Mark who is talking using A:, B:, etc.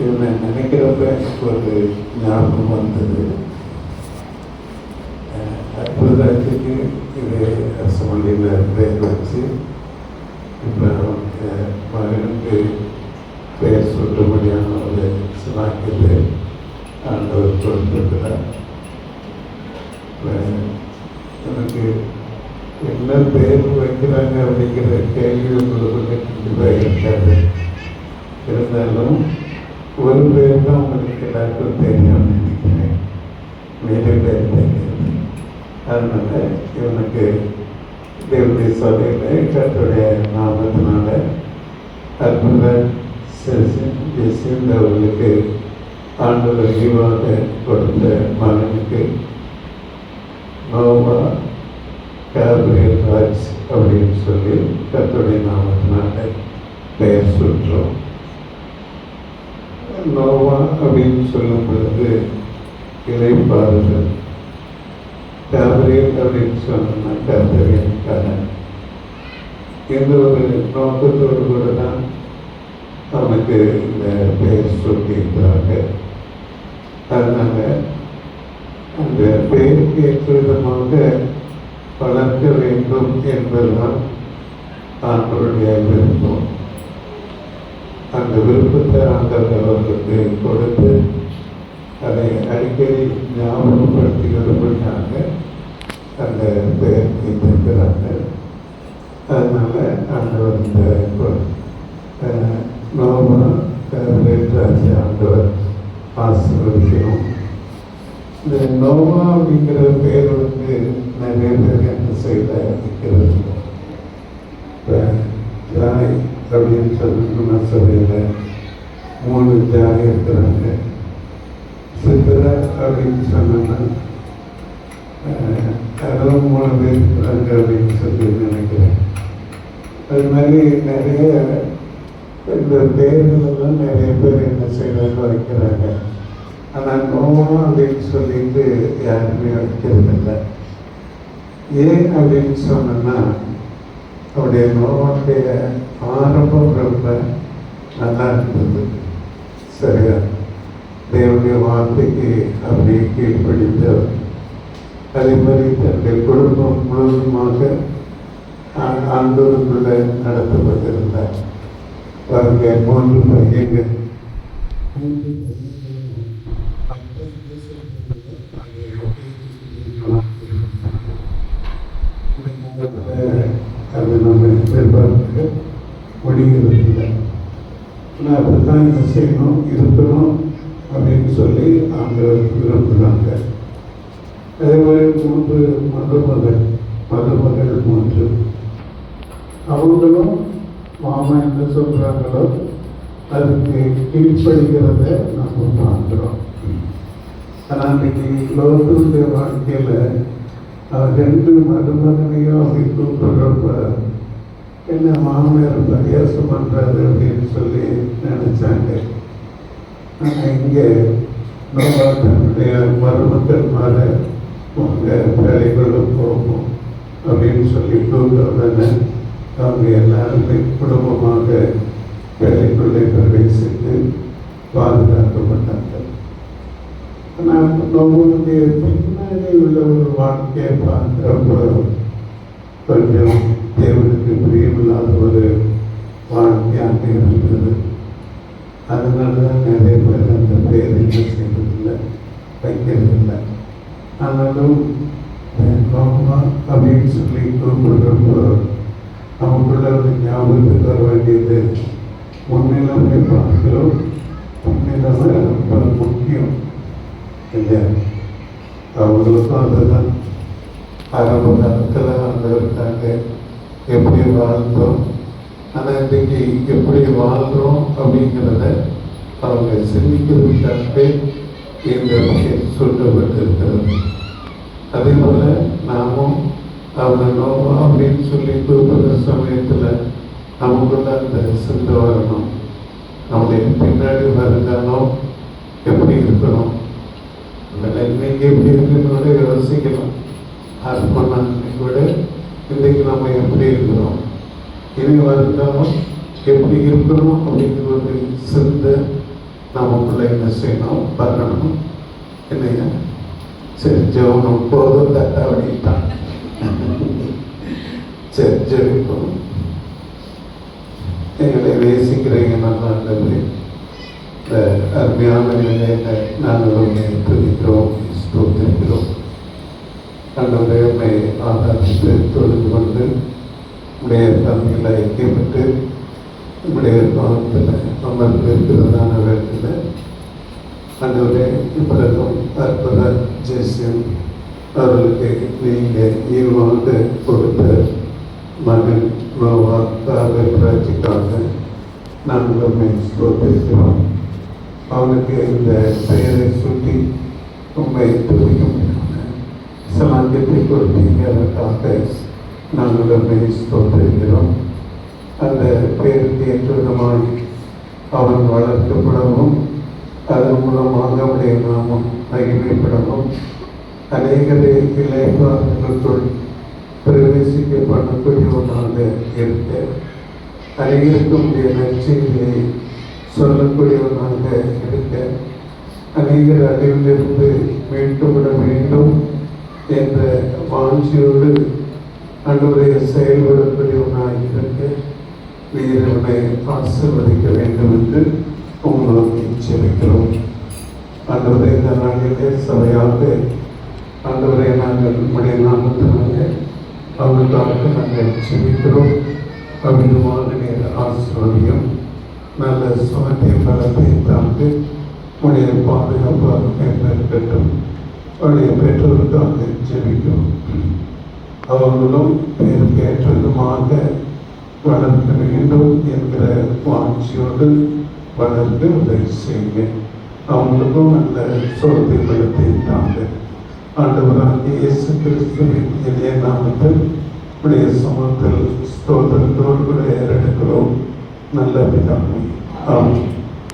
A: இவனை நினைக்கிறப்ப எனக்கு ஒரு ஞாபகம் வந்தது. அற்புதத்துக்கு இது அரசமல்லியில் பேர் வச்சு இப்போ மகனுக்கு பெயர் சொல்லும்படியான ஒரு சிலாக்கியத்தை ஆண்டவர் கொடுத்திருக்கிறார். எனக்கு என்ன பேர் வைக்கிறாங்க அப்படிங்கிற கேள்வி உங்களுக்கு கண்டிப்பாக இருக்காது. இருந்தாலும் ஒரு பேர் தான் உங்களுக்கு எல்லாருக்கும் தெரியும்னு நினைக்கிறேன், மீது பேர் தெரியாது. அதனால் இவனுக்கு தேவனுடைய சபையில் கர்த்தருடைய நாமத்தினால அற்புத சேர்ந்தவர்களுக்கு ஆண்டவர் ஈவாக கொடுத்த மகனுக்கு நோவா கேப்ரியல் ராஜ் அப்படின்னு சொல்லி கர்த்தருடைய நாமத்தினால பெயர் சொல்கிறோம். நோவா அப்படின்னு சொல்லும் பொழுது இளைப்பாறுதல், கேப்ரியல் அப்படின்னு சொன்னோம்னா கர்த்தரின் இந்த ஒரு நோக்கத்தோடு கூட தான் அவனுக்கு இந்த பெயர் சொல்லியிருக்கிறாங்க. அதனால் அந்த பெயருக்கு ஏற்ற விதமாக வளர்க்க வேண்டும் என்பதுதான் ஆண்டவருடைய விருப்பம். அந்த விருப்பத்தை ஆண்டவர் அவர்களுக்கு கொடுத்து அதை அடிக்கடி ஞாபகப்படுத்துகிறபடியாக அந்த பெயர் வைத்திருக்கிறாங்க. அதனால் ஆண்டவர் இந்த நோவா ராஜா ஆண்டவர் ஆசீர்வதிக்கணும். இந்த நோவா அப்படிங்கிற பெயர் வந்து நிறைய பேர் என்ன செய்த வைக்கிறது. இப்போ ஜாய் அப்படின்னு சொல்லணும்னா சபையில் 3 ஜாய் இருக்கிறாங்க. சித்திரை அப்படின்னு சொன்னோன்னா அதுவும் 3 பேர் இருக்கிறாங்க அப்படின்னு சொல்லி நினைக்கிறேன். அது மாதிரி நிறைய இந்த பேர்களெல்லாம் நிறைய பேர் என்ன செய்யறாங்க வைக்கிறாங்க. ஆனால் நோவா அப்படின்னு சொல்லிட்டு யாருமே வைக்கிறதில்லை. ஏன் அப்படின்னு சொன்னோன்னா அவருடைய நோவாவுடைய ஆரம்பம் ரொம்ப நல்லா இருந்தது. சரியா தேவனுடைய வார்த்தைக்கு அப்படியே கீழ்ப்படித்தவர். அதே மாதிரி தன்னுடைய குடும்பம் முழுவதுமாக ஆண்டவருக்குள்ள நடத்தப்பட்டிருந்தார். பாருங்க 3 பையன்கள் அது நம்ம எதிர்பார்க்க முடிகிறதில்லை. ஆனால் அப்படித்தான் என்ன செய்யணும் இருக்கணும் அப்படின்னு சொல்லி ஆண்டவர் விரும்புகிறாங்க. அதே மாதிரி 3 மருமகள் 3 அவங்களும் மாமா என்ன சொல்கிறாங்களோ அதுக்கு கீழ்ப்படுகிறத நம்ம பார்க்குறோம். ஆனால் இன்னைக்கு லோகத்துடைய வாழ்க்கையில் 2 மருமகனையும் அப்படி கூப்பிடுறப்ப என்ன மாமியார் பரியாசம் பண்ணுறாரு அப்படின்னு சொல்லி நினச்சாங்க. ஆனால் இங்கே நோவா தன்னுடைய மருமக்கள் மேலே உங்கள் வேலைகளும் போகும் அப்படின்னு சொல்லி கூப்பிடுறதுன்னு அவங்க எல்லாருமே குடும்பமாக வேலைக்குள்ளே பிரவேசித்து பாதுகாக்கப்பட்டாங்க. ஆனால் நோவுடைய பின்னாடி உள்ள ஒரு வாழ்க்கையை பார்க்குறப்போ கொஞ்சம் தேவனுக்கு பிரியமில்லாத ஒரு வாழ்க்கையாக இருந்தது. அதனால தான் நிறைய பேர் அந்த பேர் என்ன செய்வதில்லை, வைக்கிறதில்லை. ஆனாலும் நோவா அப்படின்னு சொல்லி கூப்பிடுறப்போ நமக்குள்ள ஒரு ஞாபகத்துக்கு வர வேண்டியது முன்னிலைமை பார்க்கிறோம். முன்னிலைமை ரொம்ப முக்கியம் இல்லையா? அவங்களுக்கும் அதுதான் ஆரம்ப காலத்தில் வந்திருக்காங்க. எப்படி வாழ்ந்தோம், ஆனால் இன்றைக்கு எப்படி வாழ்கிறோம் அப்படிங்கிறத அவங்க சிந்திக்கிறதுக்காகவே இந்த விஷயம் சொல்லப்பட்டிருக்கிறது. அதே போல் நாமும் அவனை நோவா அப்படின்னு சொல்லி கூப்பிடுற சமயத்தில் நமக்குள்ள அந்த சிந்தை வரணும். நம்முடைய பின்னாடி வருங்காலம் எப்படி இருக்கணும், இன்னைக்கு எப்படி இருக்குன்னு யோசிக்கணும். ஆத்ம நன்மை விட இன்றைக்கு நம்ம எப்படி இருக்கிறோம், இனி வருங்காலம் எப்படி இருக்கணும் அப்படிங்கிற ஒரு சிந்தை நமக்குள்ள என்ன செய்யணும் பண்ணணும். இல்லையா? சரி, ஜெவனம் போதும் தட்டா அப்படின்ட்டான். சரி, ஜெபிப்போம். எங்களை நேசிக்கிறீங்க நல்லா இருந்தது. இந்த அருமையான நிலையில நாங்கள் உண்மை துதிக்கிறோம், ஸ்தோத்திரிக்கிறோம். ஆண்டவரே, உண்மை ஆராதித்து தொழுது கொண்டு உடைய தன்மையில் ஐக்கியப்பட்டு உடைய பாவத்தில் அமர்ந்து இருக்கிறதான வேலையில் ஆண்டவரே, இப்பொழுதும் அற்புத ஜெயசியம் அவர்களுக்கு நீங்கள் ஈவாக கொடுத்த மகன் நோவா பிராட்சிக்காக நாங்கள் உண்மை ஸ்தோத்திரிக்கிறோம். அவனுக்கு இந்த பெயரை சுட்டி உண்மை துதிக்க முடியாத சலாங்கியத்தை கொடுத்தீங்க. அதற்காக நாங்கள் உண்மை ஸ்தோத்திரிக்கிறோம். அந்த பெயருக்கு ஏற்ற விதமாய் அவன் வளர்க்கப்படவும் அதன் மூலமாக அவருடைய நாமம் மகிமைப்படவும் அநேகரை இளைப்பார்களுக்குள் பிரவேசிக்க பண்ணக்கூடியவனாக இருக்க அநேகருக்கும் நற்செய்தியை சொல்லக்கூடியவனாக இருக்க அநேகர் அறிவிலிருந்து மீட்டுவிட வேண்டும் என்ற வாஞ்சியோடு அன்றைய செயல்படக்கூடியவனாக இருக்க வீரனை ஆசீர்வதிக்க வேண்டும் என்று உங்களுக்கு ஜெபிக்கிறோம். ஆண்டவரே, இந்த நாளிலே சபையாக ஆண்டவரே நாங்கள் நம்முடைய நாமத்தினாலே அவர்களுக்காக நாங்கள் ஜெபிக்கிறோம். அவ்விதமான நேர ஆசீர்வாதியம் நல்ல சுகத்தை பலத்தை தாழ்ந்து உடைய பாதுகாப்பாக இருக்கட்டும். அவருடைய பெற்றோருக்காக ஜெபிக்கிறோம். அவர்களும் பேருக்கு ஏற்றதுமாக வளர்க்க வேண்டும் என்கிற வாட்சியோடு வளர்ந்து உதவி செய்யுங்க. அவங்களுக்கும் நல்ல சோதனை பலத்தை தாங்க. ஆண்டவராகிய இயேசு கிறிஸ்துவின் இளைய நாமத்தில் உடைய சமூகத்தில் ஸ்தோத்திரத்தோடு கூட ஏறெடுக்கிறோம். நல்ல பிதாவே, ஆமென்.